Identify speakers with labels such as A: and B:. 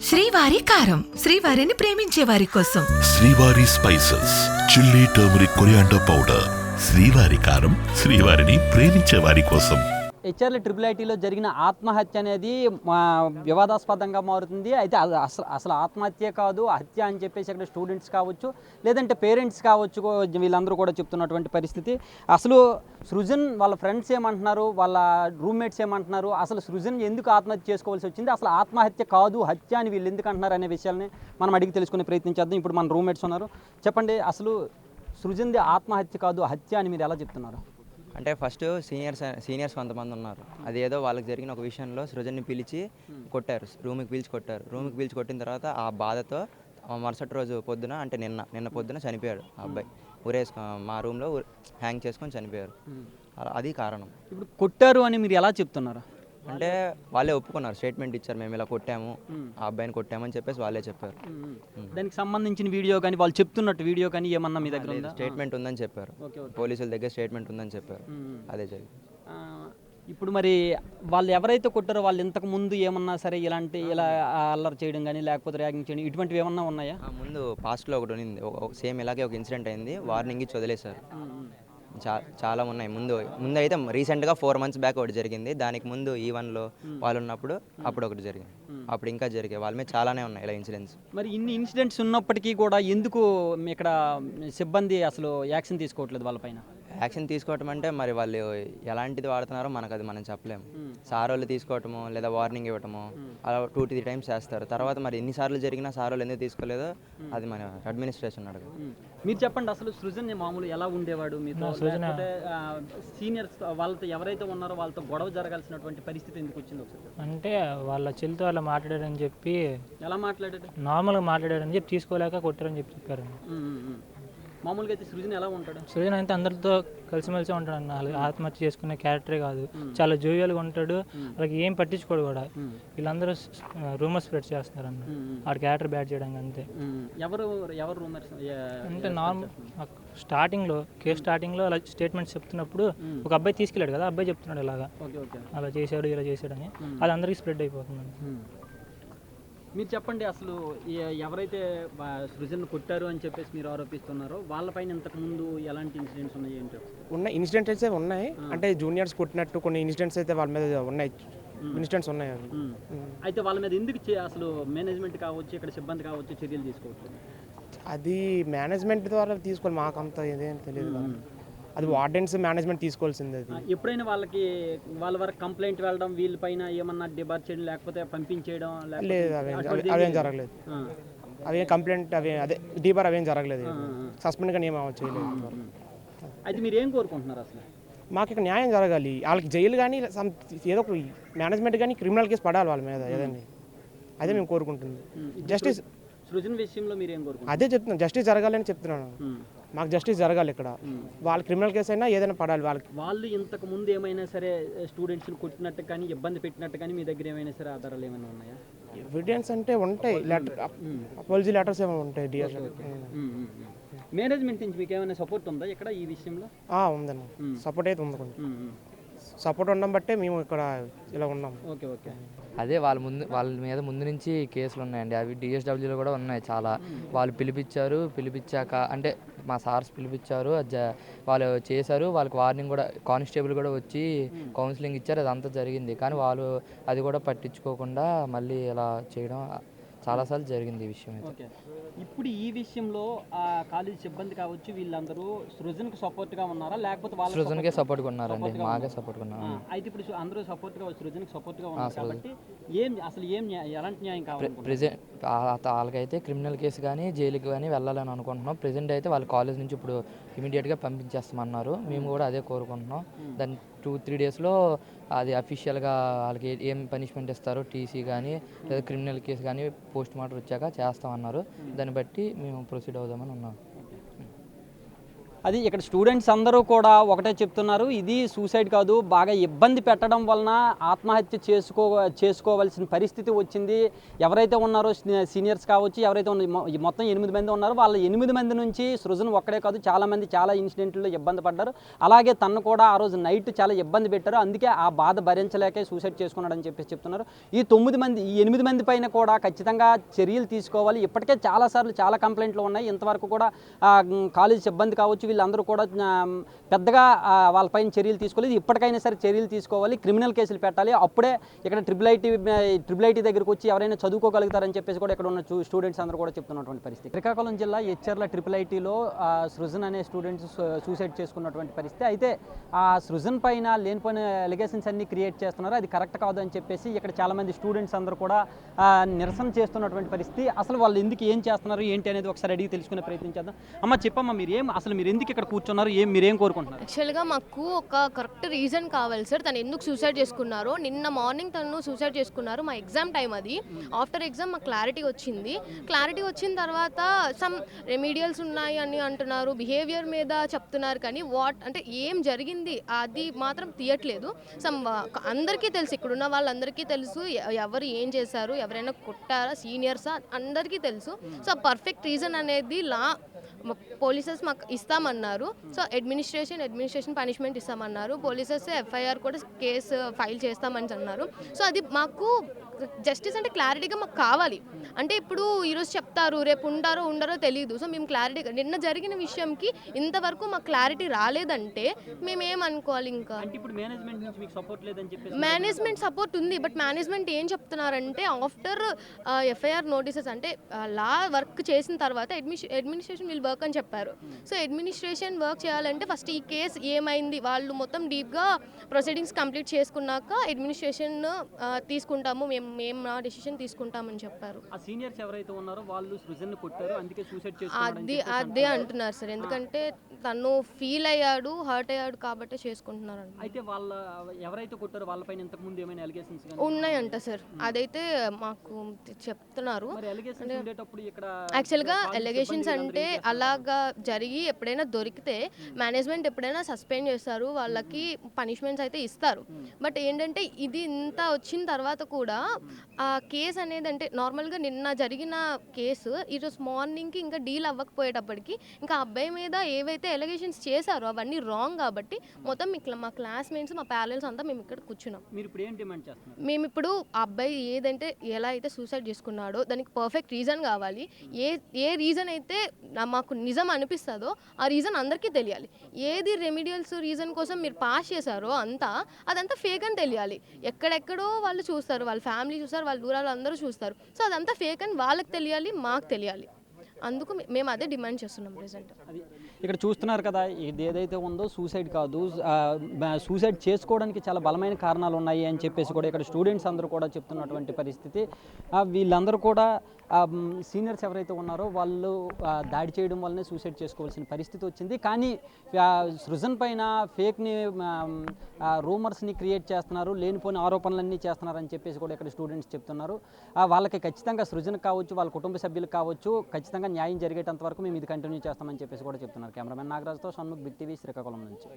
A: శ్రీవారి కారం, శ్రీవారిని ప్రేమించే వారి కోసం.
B: శ్రీవారి spices, chilli, turmeric, coriander powder. శ్రీవారి కారం, శ్రీవారిని ప్రేమించే వారి కోసం.
C: హెచ్ఆర్ల ట్రిపుల్ ఐటీలో జరిగిన ఆత్మహత్య అనేది వివాదాస్పదంగా మారుతుంది. అయితే అసలు ఆత్మహత్య కాదు, హత్య అని చెప్పేసి అక్కడ స్టూడెంట్స్ కావచ్చు, లేదంటే పేరెంట్స్ కావచ్చు, వీళ్ళందరూ కూడా చెప్తున్నటువంటి పరిస్థితి. అసలు సృజన్ వాళ్ళ ఫ్రెండ్స్ ఏమంటున్నారు, వాళ్ళ రూమ్మేట్స్ ఏమంటున్నారు, అసలు సృజన్ ఎందుకు ఆత్మహత్య చేసుకోవాల్సి వచ్చింది, అసలు ఆత్మహత్య కాదు హత్య అని వీళ్ళు ఎందుకు అంటున్నారు అనే విషయాల్ని మనం అడిగి తెలుసుకునే ప్రయత్నం చేద్దాం. ఇప్పుడు మన రూమ్మేట్స్ ఉన్నారు. చెప్పండి, అసలు సృజన్ది ఆత్మహత్య కాదు హత్య అని మీరు ఎలా చెప్తున్నారు?
D: అంటే ఫస్ట్ సీనియర్స్ కొంతమంది ఉన్నారు. అదేదో వాళ్ళకి జరిగిన ఒక విషయంలో సృజన్ని పిలిచి కొట్టారు, రూమ్కి పిలిచి కొట్టిన తర్వాత ఆ బాధతో మరుసటి రోజు పొద్దున, అంటే నిన్న పొద్దున చనిపోయాడు ఆ అబ్బాయి. మా రూమ్లో హ్యాంగ్ చేసుకొని చనిపోయారు. అది కారణం.
C: ఇప్పుడు కొట్టారు అని మీరు ఎలా చెప్తున్నారు?
D: అంటే వాళ్ళే ఒప్పుకున్నారు, స్టేట్మెంట్ ఇచ్చారు, మేము ఇలా కొట్టాము, ఆ అబ్బాయిని కొట్టామని చెప్పేసి వాళ్ళే చెప్పారు.
C: దానికి సంబంధించిన వీడియో కానీ వాళ్ళు చెప్తున్నట్టు వీడియో కానీ ఏమన్నా మీ దగ్గర ఉందా?
D: స్టేట్మెంట్ ఉందని చెప్పారు, పోలీసుల దగ్గర స్టేట్మెంట్ ఉందని చెప్పారు. అదే జరిగింది.
C: ఇప్పుడు మరి వాళ్ళు ఎవరైతే కొట్టారో వాళ్ళు ఇంతకు ముందు ఏమన్నా సరే ఇలా అల్లరి చేయడం కానీ లేకపోతే ర్యాగింగ్ చేయడం ఇటువంటివి ఏమన్నా ఉన్నాయా?
D: ముందు పాస్ట్లో ఒకటి ఉంది, సేమ్ ఇలాగే ఒక ఇన్సిడెంట్ అయింది, వార్నింగ్ ఇచ్చి వదిలేశారు. చాలా ఉన్నాయి. ముందు అయితే రీసెంట్గా 4 months బ్యాక్ ఒకటి జరిగింది. దానికి ముందు E1లో వాళ్ళు ఉన్నప్పుడు అప్పుడు ఒకటి జరిగింది. అప్పుడు ఇంకా జరిగాయి. వాళ్ళ మీద చాలానే ఉన్నాయి ఇలా ఇన్సిడెంట్స్.
C: మరి ఇన్ని ఇన్సిడెంట్స్ ఉన్నప్పటికీ కూడా ఎందుకు ఇక్కడ సిబ్బంది అసలు యాక్షన్ తీసుకోవట్లేదు వాళ్ళపైన?
D: యాక్షన్ తీసుకోవటం అంటే మరి వాళ్ళు ఎలాంటిది వాడుతున్నారో మనం చెప్పలేము. సార్ వాళ్ళు తీసుకోవటము లేదా వార్నింగ్ ఇవ్వటము అలా 2-3 times చేస్తారు. తర్వాత మరి ఎన్నిసార్లు జరిగినా సార్ వాళ్ళు ఎందుకు తీసుకోలేదో అది మన అడ్మినిస్ట్రేషన్ అడగదు.
C: మీరు చెప్పండి, అసలు సృజన్ మామూలు ఎలా ఉండేవాడు మీతో? సీనియర్స్ వాళ్ళతో ఎవరైతే ఉన్నారో వాళ్ళతో గొడవ జరగాల్సినటువంటి పరిస్థితి ఎందుకు వచ్చింది ఒకసారి?
E: అంటే వాళ్ళ చెల్లితో అలా మాట్లాడారని చెప్పి,
C: ఎలా మాట్లాడాడు?
E: నార్మల్గా మాట్లాడారని చెప్పి తీసుకోలేక కొట్టారని చెప్పి చెప్పారు.
C: మామూలుగా అయితే సృజన్ ఎలా ఉంటాడు?
E: సృజన్ అయితే అందరితో కలిసిమెలిసి ఉంటాడు అన్న. ఆత్మహత్య చేసుకునే క్యారెక్టరే కాదు, చాలా జోవియల్గా ఉంటాడు. వాళ్ళకి ఏం పట్టించుకోడు కూడా. వీళ్ళందరూ రూమర్స్ స్ప్రెడ్ చేస్తున్నారు అన్న, వాడి క్యారెక్టర్ బ్యాడ్ చేయడానికి అంతే.
C: ఎవరు రూమర్స్
E: అంటే నార్మల్ స్టార్టింగ్లో అలా స్టేట్మెంట్స్ చెప్తున్నప్పుడు ఒక అబ్బాయి తీసుకెళ్ళాడు కదా, అబ్బాయి చెప్తున్నాడు ఇలాగా అలా చేశాడు ఇలా చేశాడు అని. అది అందరికీ స్ప్రెడ్ అయిపోతుంది.
C: మీరు చెప్పండి, అసలు ఎవరైతే సృజన్ కొట్టారు అని చెప్పేసి మీరు ఆరోపిస్తున్నారో వాళ్ళపైన ఇంతకుముందు ఎలాంటి ఇన్సిడెంట్స్ ఉన్నాయి? ఏంటో
F: ఉన్న ఇన్సిడెంట్స్ అయితే ఉన్నాయి. అంటే జూనియర్స్ కొట్టినట్టు కొన్ని ఇన్సిడెంట్స్ అయితే వాళ్ళ మీద ఉన్నాయి, ఇన్సిడెంట్స్ ఉన్నాయి.
C: అయితే వాళ్ళ మీద ఎందుకు అసలు మేనేజ్మెంట్ కావచ్చు, ఇక్కడ సిబ్బంది కావచ్చు చర్యలు తీసుకోవచ్చు?
F: అది మేనేజ్మెంట్ ద్వారా తీసుకోవాలి, మాకు అంత ఇదేం తెలియదు. అది వార్డెన్స్ మేనేజ్మెంట్ తీసుకోవాల్సింది. అది
C: ఎప్పుడైనా వాళ్ళ వరకు కంప్లైంట్ వెళ్ళడం, వీళ్ళపైన ఏమన్నా డిబార్ చేయడం లేకపోతే పంపించేయడం
F: లేదు, అవేం జరగలేదు. అవేం కంప్లైంట్ అదే డిబార్ అవేం జరగలేదు. సస్పెండ్ కానీ ఏం చేయలేదు.
C: అయితే మీరు ఏం కోరుకుంటున్నారు అసలు?
F: మాకు ఇక్కడ న్యాయం జరగాలి, వాళ్ళకి జైలు కానీ ఏదో ఒక మేనేజ్మెంట్ కానీ క్రిమినల్ కేసు పడాలి వాళ్ళ మీద ఏదండి. అదే మేము కోరుకుంటుంది. జస్టిస్
C: సృజన్ విషయంలో మీరు ఏం కోరుకుంటున్నారు?
F: అదే చెప్తున్నాను, జస్టిస్ జరగాలని చెప్తున్నాను. మాకు జస్టిస్ జరగాలి ఇక్కడ. వాళ్ళ క్రిమినల్ కేసు అయినా ఏదైనా పడాలి వాళ్ళకి.
C: వాళ్ళు ఇంతకు ముందు ఏమైనా సరే స్టూడెంట్స్ని కొట్టినట్టు కానీ ఇబ్బంది పెట్టినట్టు కానీ మీ దగ్గర ఏమైనా సరే ఆధారాలు ఏమైనా ఉన్నాయా?
F: ఎవిడెన్స్ అంటే ఉంటాయి, అపాలజీ లెటర్స్ ఏమైనా ఉంటాయి. డిఎస్
C: మేనేజ్మెంట్ నుంచి మీకు ఏమైనా సపోర్ట్ ఉందా ఇక్కడ ఈ విషయంలో?
F: ఉందన్న, సపోర్ట్ అయితే ఉంది. సపోర్ట్ ఉండడం బట్టే మేము ఇక్కడ ఇలా ఉన్నాం.
C: ఓకే.
G: అదే వాళ్ళ మీద ముందు నుంచి కేసులు ఉన్నాయండి. అవి DSWలో కూడా ఉన్నాయి చాలా. వాళ్ళు పిలిపించాక అంటే మా సార్స్ పిలిపించారు, వాళ్ళు చేశారు. వాళ్ళకి వార్నింగ్ కూడా కానిస్టేబుల్ కూడా వచ్చి కౌన్సిలింగ్ ఇచ్చారు. అదంతా జరిగింది. కానీ వాళ్ళు అది కూడా పట్టించుకోకుండా మళ్ళీ ఇలా చేయడం చాలాసార్లు జరిగింది ఈ విషయం అయితే.
C: ఇప్పుడు ఈ విషయంలో కాలేజ్ సిబ్బంది కావచ్చు వీళ్ళందరూ సృజన్కి సపోర్ట్గా ఉన్నారా లేకపోతే వాళ్ళు
G: సృజన్కే సపోర్ట్గా ఉన్నారండి, మాకే సపోర్ట్గా ఉన్నారు.
C: అయితే ఇప్పుడు అందరూ సపోర్ట్గా సృజన్కి సపోర్ట్గా ఉన్నారు కాబట్టి ఎలాంటి న్యాయం కావాలి?
G: ప్రెజెంట్ వాళ్ళకైతే క్రిమినల్ కేసు కానీ జైలుకి కానీ వెళ్ళాలని అనుకుంటున్నాం. ప్రెజెంట్ అయితే వాళ్ళ కాలేజ్ నుంచి ఇప్పుడు ఇమీడియట్గా పంపించేస్తామన్నారు. మేము కూడా అదే కోరుకుంటున్నాం. దాని 2-3 daysలో అది అఫీషియల్గా వాళ్ళకి ఏం పనిష్మెంట్ ఇస్తారో టీసీ కానీ లేదా క్రిమినల్ కేసు కానీ పోస్ట్ మార్టం వచ్చాక చేస్తామన్నారు. దాన్ని బట్టి మేము ప్రొసీడ్ అవుదామని ఉన్నాం.
C: అది ఇక్కడ స్టూడెంట్స్ అందరూ కూడా ఒకటే చెప్తున్నారు, ఇది సూసైడ్ కాదు, బాగా ఇబ్బంది పెట్టడం వలన ఆత్మహత్య చేసుకోవాల్సిన పరిస్థితి వచ్చింది. ఎవరైతే ఉన్నారో సీనియర్స్ కావచ్చు, ఎవరైతే మొత్తం 8 మంది ఉన్నారో వాళ్ళ 8 మంది నుంచి సృజన్ ఒక్కడే కాదు, చాలామంది చాలా ఇన్సిడెంట్లో ఇబ్బంది పడ్డారు. అలాగే తను కూడా ఆ రోజు నైట్ చాలా ఇబ్బంది పెట్టారు, అందుకే ఆ బాధ భరించలేకే సూసైడ్ చేసుకున్నాడని చెప్పేసి చెప్తున్నారు. ఈ 8 మంది పైన కూడా ఖచ్చితంగా చర్యలు తీసుకోవాలి. ఇప్పటికే చాలాసార్లు చాలా కంప్లైంట్లు ఉన్నాయి, ఇంతవరకు కూడా కాలేజ్ సిబ్బంది కావచ్చు వీళ్ళందరూ కూడా పెద్దగా వాళ్ళపైన చర్యలు తీసుకోలేదు. ఇప్పటికైనా సరే చర్యలు తీసుకోవాలి, క్రిమినల్ కేసులు పెట్టాలి. అప్పుడే ఇక్కడ ట్రిపుల్ ఐటీ దగ్గరకు వచ్చి ఎవరైనా చదువుకోగలుగుతారని చెప్పేసి కూడా ఇక్కడ ఉన్న స్టూడెంట్స్ అందరూ కూడా చెప్తున్నటువంటి పరిస్థితి. శ్రీకాకుళం జిల్లా హెచ్ఆర్ల ట్రిపుల్ ఐటీలో సృజన్ అనే స్టూడెంట్స్ సూసైడ్ చేసుకున్నటువంటి పరిస్థితి. అయితే ఆ సృజన్ పైన లేనిపోయిన ఎలిగేషన్స్ అన్ని క్రియేట్ చేస్తున్నారు, అది కరెక్ట్ కాదు అని చెప్పేసి ఇక్కడ చాలామంది స్టూడెంట్స్ అందరూ కూడా నిరసన చేస్తున్నటువంటి పరిస్థితి. అసలు వాళ్ళు ఎందుకు ఏం చేస్తున్నారు ఏంటి అనేది ఒకసారి అడిగి తెలుసుకునే ప్రయత్నించేద్దాం. అమ్మ చెప్పమ్మా, మీరు ఎందుకు ఇక్కడ కూర్చున్నారు, మీరేం కోరుకుంటున్నారు?
H: యాక్చువల్గా మాకు ఒక కరెక్ట్ రీజన్ కావాలి సార్, తను ఎందుకు సూసైడ్ చేసుకున్నారో. నిన్న మార్నింగ్ తను సూసైడ్ చేసుకున్నారు, మా ఎగ్జామ్ టైం అది. ఆఫ్టర్ ఎగ్జామ్ మాకు క్లారిటీ వచ్చిన తర్వాత సమ్ రెమీడియల్స్ ఉన్నాయి అని అంటున్నారు, బిహేవియర్ మీద చెప్తున్నారు, కానీ అంటే ఏం జరిగింది అది మాత్రం తీయట్లేదు. అందరికీ తెలుసు, ఇక్కడున్న వాళ్ళందరికీ తెలుసు ఎవరు ఏం చేశారు, ఎవరైనా కొట్టారా, సీనియర్సా, అందరికీ తెలుసు. సో పర్ఫెక్ట్ రీజన్ అనేది పోలీసెస్ మాకు ఇస్తామన్నారు. సో అడ్మినిస్ట్రేషన్ పనిష్మెంట్ ఇస్తామన్నారు. పోలీసెస్ ఎఫ్ఐఆర్ కూడా కేసు ఫైల్ చేస్తామని అన్నారు. సో అది మాకు జస్టిస్ అంటే క్లారిటీగా మాకు కావాలి. అంటే ఇప్పుడు ఈరోజు చెప్తారు, రేపు ఉండరో తెలియదు. సో మేము క్లారిటీగా నిన్న జరిగిన విషయంకి ఇంతవరకు మాకు క్లారిటీ రాలేదంటే మేమేమనుకోవాలి? ఇంకా మేనేజ్మెంట్ సపోర్ట్ ఉంది, బట్ మేనేజ్మెంట్ ఏం చెప్తున్నారంటే ఆఫ్టర్ ఎఫ్ఐఆర్ నోటీసెస్ అంటే లా వర్క్ చేసిన తర్వాత అడ్మినిస్ట్రేషన్ విల్ వర్క్ అని చెప్పారు. సో అడ్మినిస్ట్రేషన్ వర్క్ చేయాలంటే ఫస్ట్ ఈ కేసు ఏమైంది వాళ్ళు మొత్తం డీప్గా ప్రొసీడింగ్స్ కంప్లీట్ చేసుకున్నాక అడ్మినిస్ట్రేషన్ తీసుకుంటాము, మేము నా డెసిషన్ తీసుకుంటామని చెప్పారు.
C: ఆ సీనియర్స్ ఎవరైతే ఉన్నారో వాళ్ళు సృజన్ కొట్టారు, అందుకే సూసైడ్
H: అదే అంటున్నారు సార్. ఎందుకంటే తను ఫీల్ అయ్యాడు, హర్ట్ అయ్యాడు కాబట్టి చేసుకుంటున్నారు.
C: అయితే వాళ్ళ ఎవరైతే కొట్టారో వాళ్ళపైన ఇంతకు ముందు ఏమైనా అలిగేషన్స్
H: ఉన్నాయంట సార్, అదైతే మాకు చెప్తున్నారు. యాక్చువల్గా ఎలిగేషన్స్ అంటే అలాగా జరిగి ఎప్పుడైనా దొరికితే మేనేజ్మెంట్ ఎప్పుడైనా సస్పెండ్ చేస్తారు, వాళ్ళకి పనిష్మెంట్స్ అయితే ఇస్తారు. బట్ ఏంటంటే ఇది ఇంత వచ్చిన తర్వాత కూడా ఆ కేసు అనేది అంటే నార్మల్గా నిన్న జరిగిన కేసు ఈరోజు మార్నింగ్కి ఇంకా డీల్ అవ్వకపోయేటప్పటికి ఇంకా అబ్బాయి మీద ఏవైతే ఎలిగేషన్స్ చేశారో అవన్నీ రాంగ్ కాబట్టి మొత్తం మా క్లాస్మేట్స్ మా ప్యారెంట్స్ అంతా మేము ఇక్కడ కూర్చున్నాం. మేము ఇప్పుడు ఆ అబ్బాయి ఎలా అయితే సూసైడ్ చేసుకున్నాడో దానికి పర్ఫెక్ట్ రీజన్ కావాలి. ఏ రీజన్ అయితే మాకు నిజం అనిపిస్తుందో ఆ రీజన్ అందరికీ తెలియాలి. ఏది రెమిడియల్స్ రీజన్ కోసం మీరు పాస్ చేశారో అదంతా ఫేక్ అని తెలియాలి. ఎక్కడెక్కడో వాళ్ళు చూస్తారు, వాళ్ళ ఫ్యామిలీ చూస్తారు, వాళ్ళ దూరాలు అందరూ చూస్తారు. సో అదంతా ఫేక్ అని వాళ్ళకి తెలియాలి, మాకు తెలియాలి. అందుకు మేము అదే డిమాండ్ చేస్తున్నాం ప్రెసెంట్.
C: అది ఇక్కడ చూస్తున్నారు కదా, ఇది ఏదైతే ఉందో సూసైడ్ కాదు, సూసైడ్ చేసుకోవడానికి చాలా బలమైన కారణాలు ఉన్నాయి అని చెప్పేసి కూడా ఇక్కడ స్టూడెంట్స్ అందరూ కూడా చెప్తున్నటువంటి పరిస్థితి. వీళ్ళందరూ కూడా సీనియర్స్ ఎవరైతే ఉన్నారో వాళ్ళు దాడి చేయడం వల్లనే సూసైడ్ చేసుకోవాల్సిన పరిస్థితి వచ్చింది. కానీ సృజన్ పైన ఫేక్ని రూమర్స్ని క్రియేట్ చేస్తున్నారు, లేనిపోయిన ఆరోపణలన్నీ చేస్తున్నారని చెప్పేసి కూడా ఇక్కడ స్టూడెంట్స్ చెప్తున్నారు. వాళ్ళకి ఖచ్చితంగా సృజన్ కావచ్చు, వాళ్ళ కుటుంబ సభ్యులకు కావచ్చు, ఖచ్చితంగా న్యాయం జరిగేటంత వరకు మేము ఇది కంటిన్యూ చేస్తామని చెప్పేసి కూడా చెప్తున్నారు. కెమెరామెన్ నాగరాజ్తో షణ్ముఖ్, బిగ్ టీవీ, శ్రీకాకుళం నుంచి.